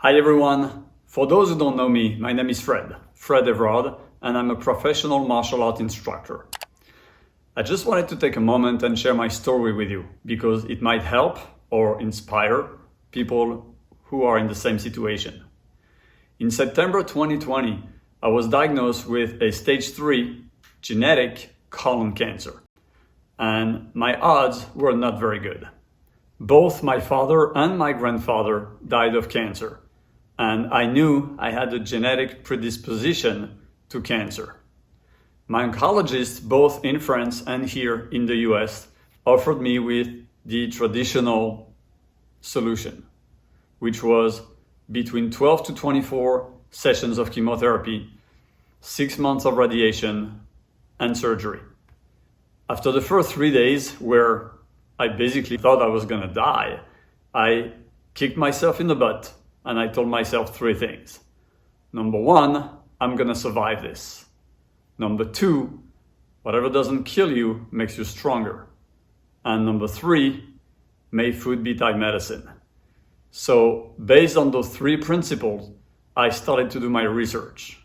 Hi everyone! For those who don't know me, my name is Fred Evrard, and I'm a professional martial art instructor. I just wanted to take a moment and share my story with you because it might help or inspire people who are in the same situation. In September 2020, I was diagnosed with a stage 3 genetic colon cancer, and my odds were not very good. Both my father and my grandfather died of cancer, and I knew I had a genetic predisposition to cancer. My oncologists, both in France and here in the US, offered me with the traditional solution, which was between 12 to 24 sessions of chemotherapy, 6 months of radiation, and surgery. After the first 3 days, where I basically thought I was gonna die, I kicked myself in the butt and I told myself 3 things. Number 1, I'm gonna survive this. Number 2, whatever doesn't kill you makes you stronger. And number 3, may food be thy medicine. So based on those 3 principles, I started to do my research.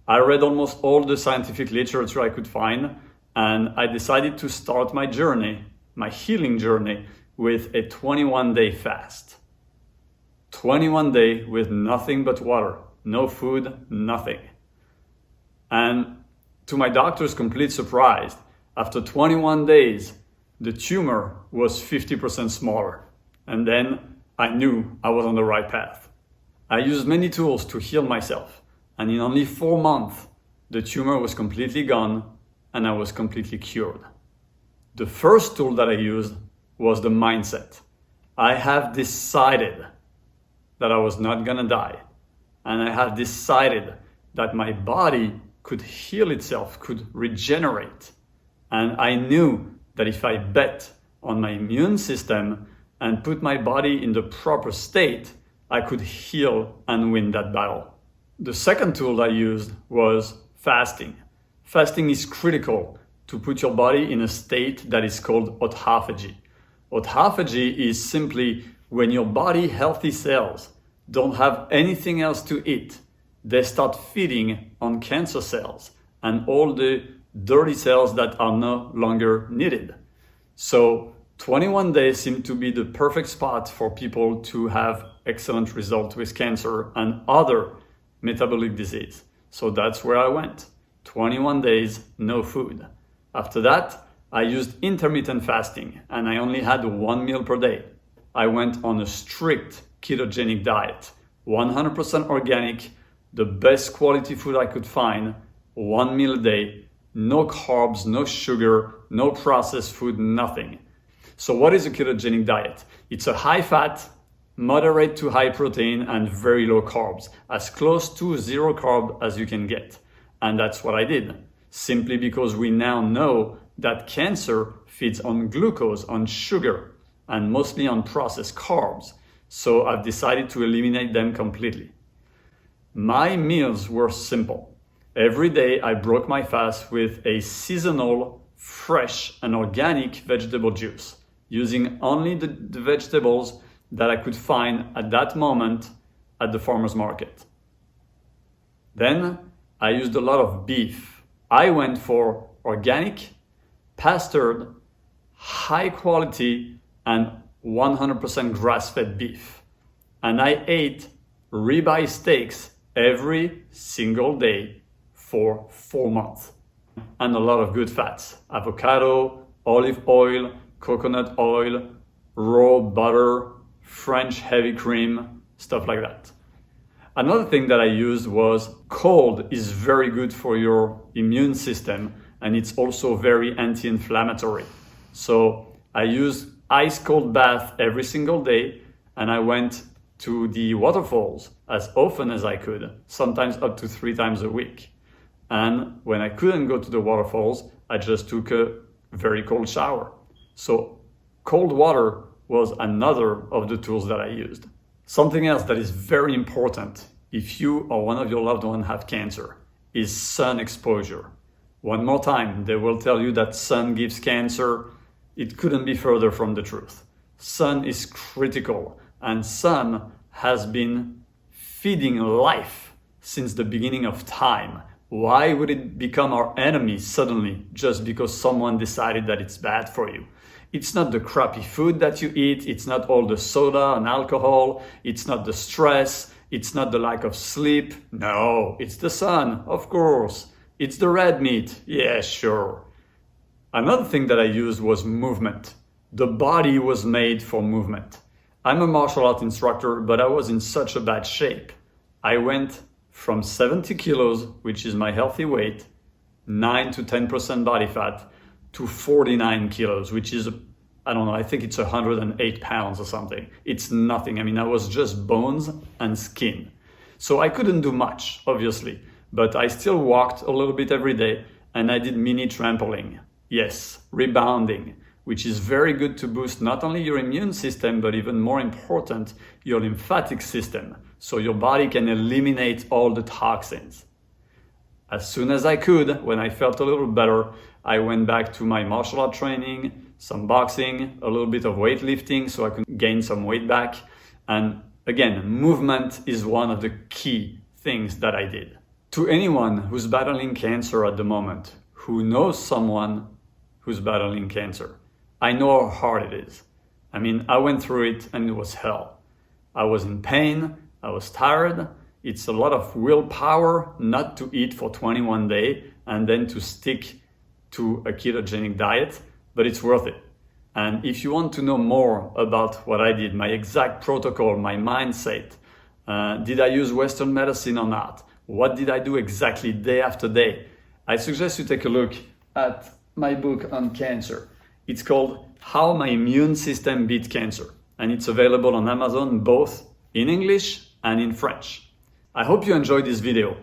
I read almost all the scientific literature I could find, and I decided to start my journey, my healing journey, with a 21-day fast. 21 days with nothing but water, no food, nothing. And to my doctor's complete surprise, after 21 days, the tumor was 50% smaller. And then I knew I was on the right path. I used many tools to heal myself, and in only 4 months, the tumor was completely gone and I was completely cured. The first tool that I used was the mindset. I have decided that I was not gonna die. And I have decided that my body could heal itself, could regenerate. And I knew that if I bet on my immune system and put my body in the proper state, I could heal and win that battle. The second tool I used was fasting. Fasting is critical to put your body in a state that is called autophagy. Autophagy is simply when your body healthy cells don't have anything else to eat, they start feeding on cancer cells and all the dirty cells that are no longer needed. So 21 days seem to be the perfect spot for people to have excellent results with cancer and other metabolic disease. So that's where I went. 21 days, no food. After that, I used intermittent fasting and I only had 1 meal per day. I went on a strict ketogenic diet, 100% organic, the best quality food I could find, 1 meal a day, no carbs, no sugar, no processed food, nothing. So what is a ketogenic diet? It's a high fat, moderate to high protein and very low carbs, as close to 0 carb as you can get. And that's what I did, simply because we now know that cancer feeds on glucose, on sugar, and mostly on processed carbs. So I've decided to eliminate them completely. My meals were simple. Every day I broke my fast with a seasonal, fresh and organic vegetable juice, using only the vegetables that I could find at that moment at the farmer's market. Then I used a lot of beef. I went for organic, pastured, high quality and 100% grass-fed beef. And I ate ribeye steaks every single day for 4 months. And a lot of good fats: avocado, olive oil, coconut oil, raw butter, French heavy cream, stuff like that. Another thing that I used was cold is very good for your immune system, and it's also very anti-inflammatory. So I used ice cold bath every single day, and I went to the waterfalls as often as I could, sometimes up to 3 times a week. And when I couldn't go to the waterfalls, I just took a very cold shower. So cold water was another of the tools that I used. Something else that is very important if you or one of your loved ones have cancer is sun exposure. One more time, they will tell you that sun gives cancer. It couldn't be further from the truth. Sun is critical, and sun has been feeding life since the beginning of time. Why would it become our enemy suddenly just because someone decided that it's bad for you? It's not the crappy food that you eat, it's not all the soda and alcohol, it's not the stress, it's not the lack of sleep. No, it's the sun, of course. It's the red meat, yeah, sure. Another thing that I used was movement. The body was made for movement. I'm a martial art instructor, but I was in such a bad shape. I went from 70 kilos, which is my healthy weight, 9 to 10% body fat, to 49 kilos, which is, I don't know, I think it's 108 pounds or something. It's nothing. I mean, I was just bones and skin. So I couldn't do much, obviously, but I still walked a little bit every day and I did mini trampoline. Yes, rebounding, which is very good to boost not only your immune system, but even more important, your lymphatic system, so your body can eliminate all the toxins. As soon as I could, when I felt a little better, I went back to my martial art training, some boxing, a little bit of weightlifting so I could gain some weight back. And again, movement is one of the key things that I did. To anyone who's battling cancer at the moment, who knows someone who's battling cancer, I know how hard it is. I mean, I went through it and it was hell. I was in pain, I was tired. It's a lot of willpower not to eat for 21 days and then to stick to a ketogenic diet, but it's worth it. And if you want to know more about what I did, my exact protocol, my mindset, did I use Western medicine or not? What did I do exactly day after day? I suggest you take a look at my book on cancer. It's called How My Immune System Beat Cancer, and it's available on Amazon both in English and in French. I hope you enjoyed this video.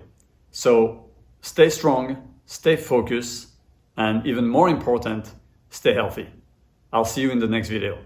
So stay strong, stay focused, and even more important, stay healthy. I'll see you in the next video.